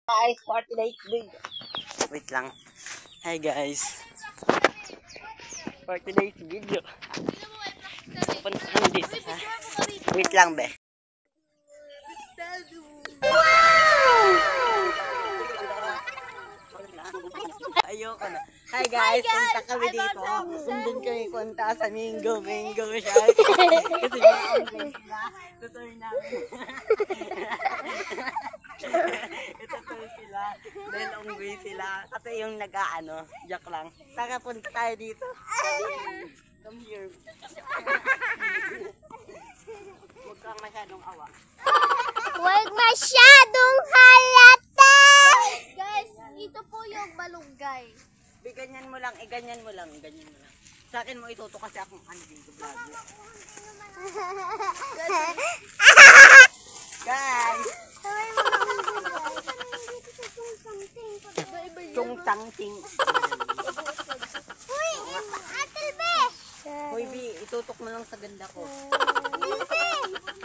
Guys, 48 days. Wait lang. Hi guys. 40 days video. Punta kami dito sa... Wait lang be. Ayoko na. Hi guys, punta kami dito. Sundin kami punta sa Mingo Shark. Kasi ma-online sila. Tutuloy namin. Itutuloy sila. Dahil unggoy sila. Kasi yung nag-aano, joke lang. Tara punta tayo dito. Come here. Huwag kang masyadong awa. Huwag masyadong halata! Guys, ito po yung malunggay. Ganyan mo lang, ganyan mo lang. Sa akin mo ituto kasi akong dito vlog. Guys! Chung tangting. Uy! Atal be! Hoy B, itutok mo lang sa ganda ko.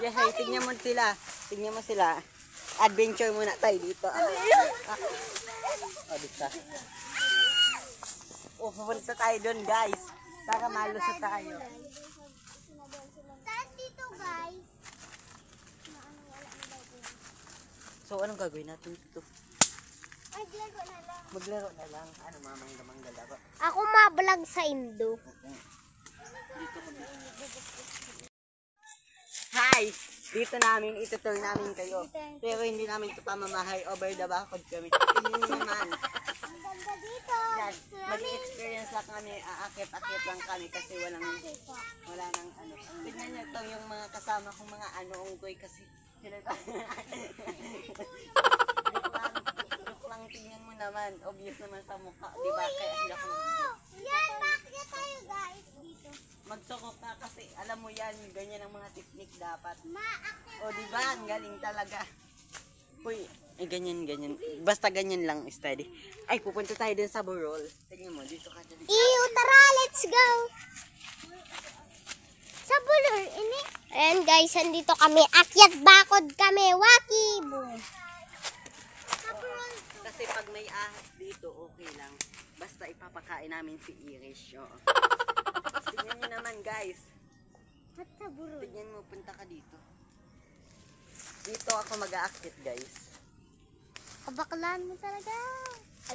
Yeah, hey, tignan mo sila. Tignan mo sila. Adventure muna tayo dito. O, dito. O, pupunta tayo doon, guys. Para malusot tayo. Saan dito, guys? So, anong gagawin natin dito? Maglaro na lang. Maglaro na lang. Ano, mamang-damang laro. Ako mabalag sa Indo. Dito ko dito. Hi! Dito namin, itutur namin kayo. Pero hindi namin ito pamamahay. Over the bakod kami. Tingnan nyo naman. Ang ganda dito. Yan, mag-experience lang kami. Aakit-akit lang kami kasi wala nang ano. Tingnan nyo ito yung mga kasama kong mga unggoy kasi sila Joke lang, tingnan mo naman. Obvious naman sa mukha. Diba? Kaya sila kong Yan, bakit tayo guys dito? magsukok ka kasi alam mo yan, ganyan ang mga technique dapat. Maakit. O diba, ang galing talaga. Uy, ganyan. Basta ganyan lang, steady. Ay, pupunta tayo din sa Burol. Tingnan mo, dito ka dito. Iyo, tara, let's go. Sa bulor, ini. Ayan guys, andito kami. Akyat bakod kami. Waki. Sa bulor. Kasi pag may ahas dito, okay lang. Basta ipapakain namin si Irish. Oo. Tingnan nyo naman, guys. At sa bulor. Tingnan mo, punta ka dito. Dito ako mag-aakit, guys. Kabaklaan mo talaga.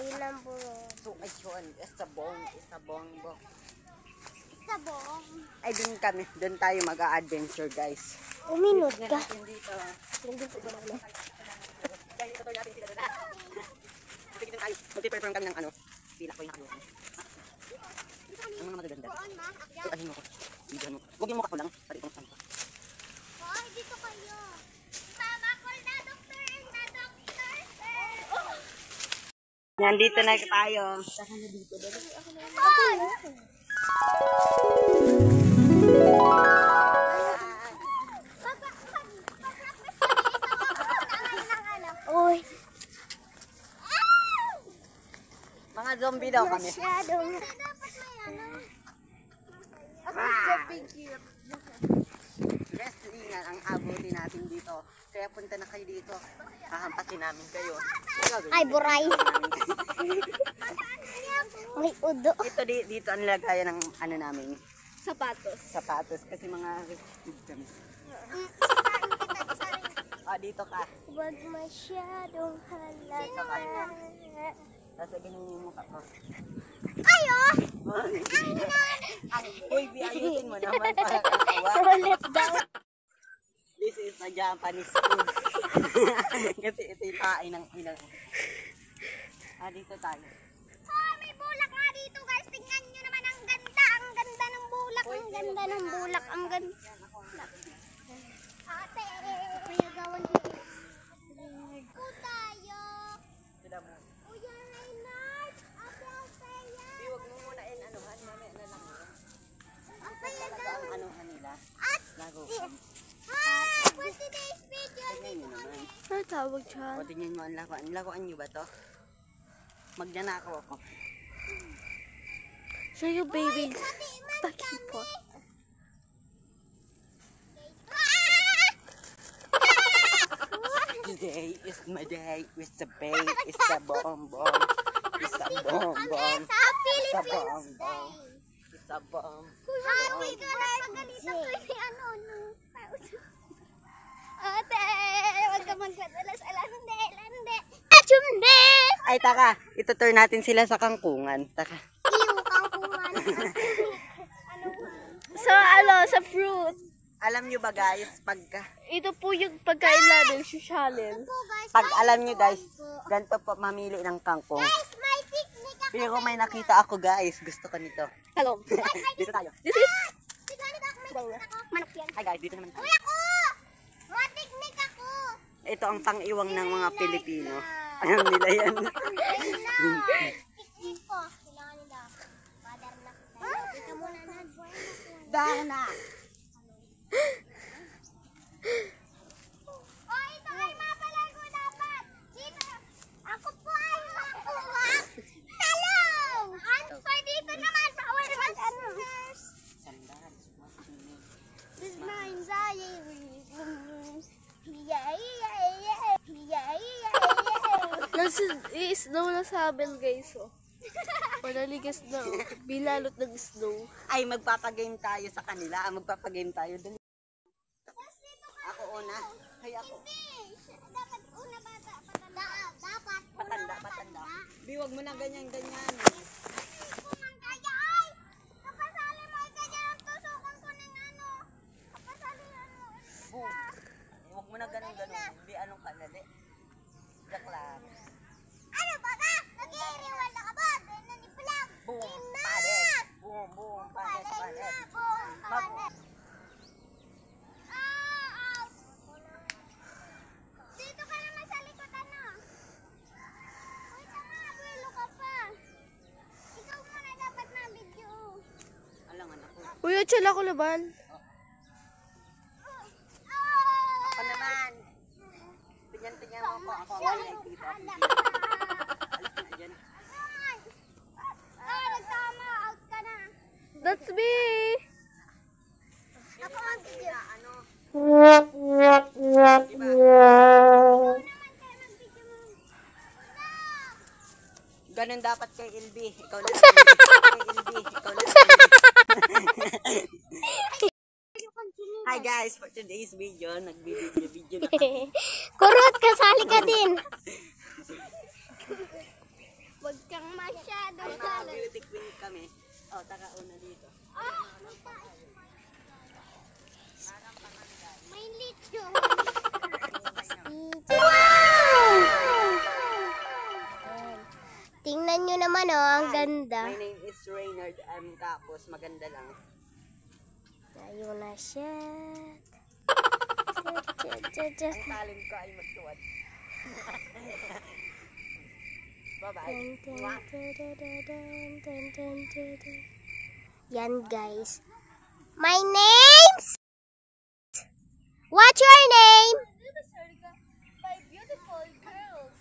Ayun ang bulor. So, ayun, isabong. Sabong. Ay, doon tayo mag-a-adventure, guys. Uminod Tingnan ka. natin dito. Nandito ka na. Guys, ito natin sila doon. Tignan tayo. Mag-perform kami ng pila ko yung nakaluwa. Ang mga magaganda. Ay, ahin mo ko. Bigyan mo. Huwag yung mukha ko lang. Pari itong sampa. Hoy, dito kayo. Mama ko na, doktor. Nandito na tayo. Saka na dito. Hoy! Uy. Mga zombie daw kami. Masyadong. Wrestling ang abutin natin dito. Kaya punta na kayo dito. Hahampasin namin kayo. Ay, buray. May udo. Ito dito ang lagayan ng namin. Sapatos. Kasi mga restricted kami. Dito ka. Huwag masyadong halata. Tapos ganyan yung mukha ko. Ayo! Uy, ayusin mo naman para kakawa. Ulit daw. This is a Japanese food. Kasi ito yung kain ng ilang. Dito tayo. Oh, may bulak nga dito guys. Tingnan nyo naman ang ganda. Ang ganda ng bulak. Ang ganda ng bulak. Ang ganda. Ate, payagawan dito. Ito tayo. Sila mo. Kuya Reynard. Ate Althea. Huwag mo muna anuhan. Mamaya na lang. Althea Talaga daw. ang anuhan nila. At, Lago. hi! For today's video, Tignan nyo naman. ano tawag dyan? O, tingnan mo ang lakuan. Lakuan nyo ba to? Magnanakaw ako. Sa'yo, baby. Pakipot. Today is my day. It's a babe. It's a bonbon. It's a bonbon. Sa Philippines Day. It's a bomb. Happy ka na pagalitan ko ni ano. Ate, huwag ka magpadalas. Alande. Achumde! Ay, taka. Itutur natin sila sa kangkungan. Taka. Iyo kang kuman. Sa fruit. Alam nyo ba guys, Ito po yung pagkain namin, susyalin. pag alam nyo guys, ganito po mamili ng kangkong. Guys, may picnic ako. Pero may nakita ako guys, gusto ko nito. Hello. Dito tayo. This is... Picnic ako. May picnic ako. Manok yan. Hi guys, dito naman tayo. Uy ako! Matiknik ako. Ito ang pang-iwang ng mga Pilipino. Alam nila yan. Picnic ko. Kailangan nila. Father na. Dito muna na. Dana! Oh, ito ay mapalago dapat. Dito. Ako po ay makuha. Hello! So, dito naman. Bawal naman ano. This is mine. Snow na sa amin, guys. Oh. Panaligas na. Oh. Bilalot ng snow. Ay, magpapagame tayo sa kanila. Magpapagame tayo. Dali. Ako una. Hay ako. Dapat una bata. Dapat. Patanda. Biwag mo na ganyan-ganyan. Kumangkaya ay! Kapasali mo ay kaya ang tusukan ko ng ano. Kapasali ano. Huwag mo na ganun-ganun. Di anong kanali. Jack lang. Ano ba ka? Nag-iiriwal na ka ba? Ganun ni Plag. Boom, padet. Boom, padet. Padet. Dito ka naman sa likod ano. Uy, tama. Abuelo ka pa. Ikaw muna dapat na video. Alangan ako. Uy, tsala ko laban. Ako naman. Tingnan mo ako. Ako ang nakikita. Alis na dyan. Nagtama. Out ka na. That's me! Ako ang video. Ano? Ikaw naman kayo mag-video mo. Ganun dapat kay LB. Ikaw lang. Hi guys, for today's video, nagbibideo na kami. Kurot, kasali ka din. Huwag kang masyado. Ay, mga beauty queen kami. Oh, taka una dito. May litso. Tingnan nyo naman oh, ang ganda. My name is Reynard M. Tapos maganda lang. Tayo na siya. Ang talent ko ay magtuwad. Bye-bye. Yan guys. My name's... What's your name? My beautiful girls.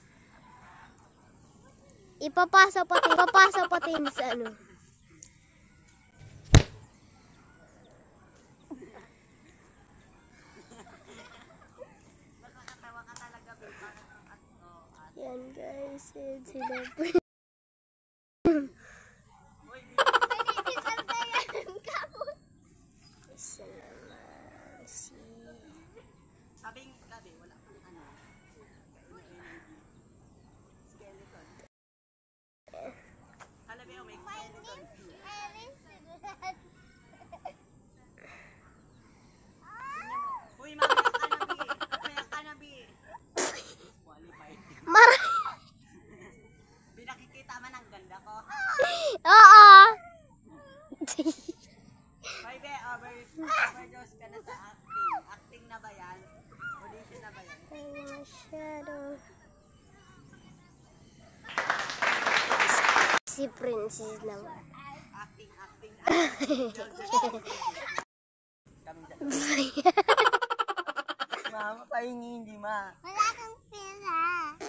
Ipapasa pati sa ano. Yan guys, yan sila. Isa naman si... Sabing gabi, wala pang ano. Skeleton. Alam mo, may skeleton. Uy, mamaya ka na, Bi. Qualified. Pinakikita man ang ganda ko. Oo! May be, overdose ka na sa acting. Acting na ba yan? Audition na ba yan? Ay, masyado. Si Princess naman. Acting. Kami dyan. Mama, pahingi 5. Wala kang pera.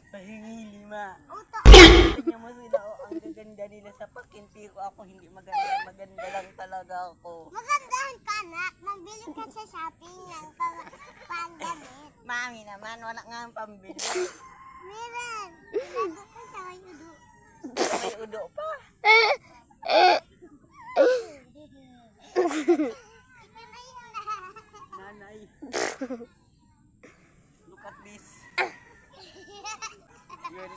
Pahingi 5. Uto. Tingnan mo sila, oh, ang gaganda nila sa pakin. Pero ako hindi maganda. Maganda lang talaga ako. Magandahan ka, anak. Magbili ka sa shopping ng pandamit. Mami naman, wala nga ang pambili. Meron. Ilago ka sa may udo. May udo pa. Nanay. Look at this. Yun,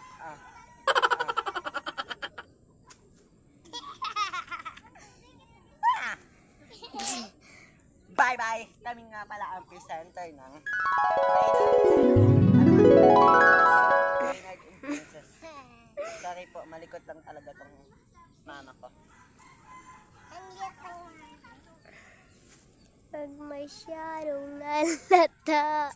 Bye-bye! Kami nga pala ang presenter ng Reynard and Princess. Sorry po, malikot lang talaga tong mama ko. Ang liit ng Pag masyadong nalata.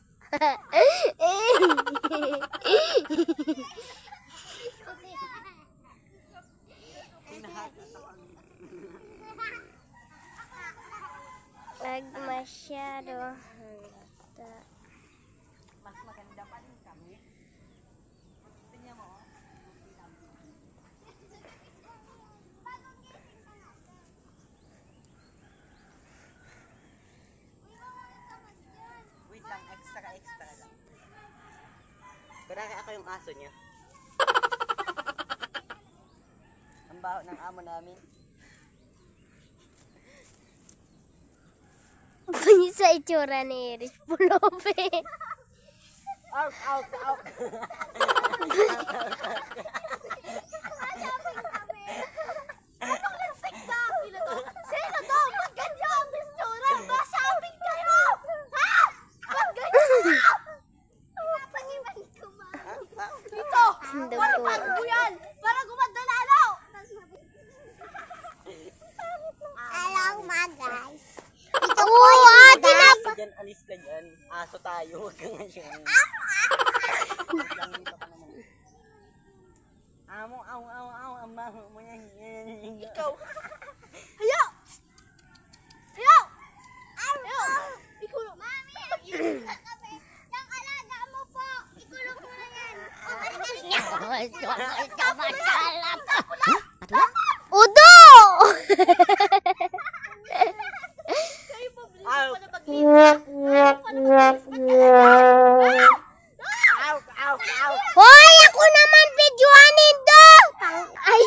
Pag masyadong nalata. Mas maganda pa rin kami. Tingnan mo. Wait lang, extra lang. Kunwari ako yung aso niya. Ang baho ng amo namin. Bunyi sa itsura ni Erich Pulope. Out, out, out. Sino to? Ba't ganyan ang itsura? Ba-shopping kayo? Ha? Ba't ganyan? Pinapangiwan ko ba? Dito! Para bago yan! Para gumanda lalo! Hello, mga guys. Ito po yung guys. Diyan, alis ka dyan. Aso tayo. Huwag ka ngayon. Lang dito ka naman. Amo, aw, aw, aw. Ang maho mo yan. Ikaw. Hayo! Hayo! Hayo! Ikulong. Mami! Yung alaga mo po. Ikulong mo na yan. Udo! Aw, aw, aw, aw. Hoy! Ako naman videoanin do! Ay!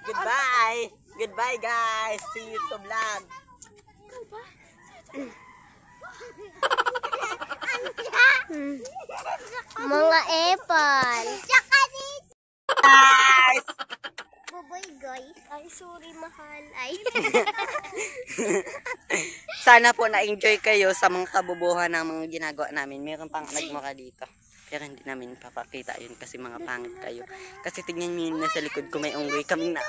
Goodbye. Goodbye, guys. See you to vlog. Mga epal. Tsaka dito. Guys. Buboy, guys. Ay, sorry, mahal. Ay. Sana po na-enjoy kayo sa mga kabubuhan ng mga ginagawa namin. Meron pang nagmura dito. Pero hindi namin papakita yun kasi mga pangit kayo. Kasi tignan nyo yun nasa likod ko may unggoy kaming na.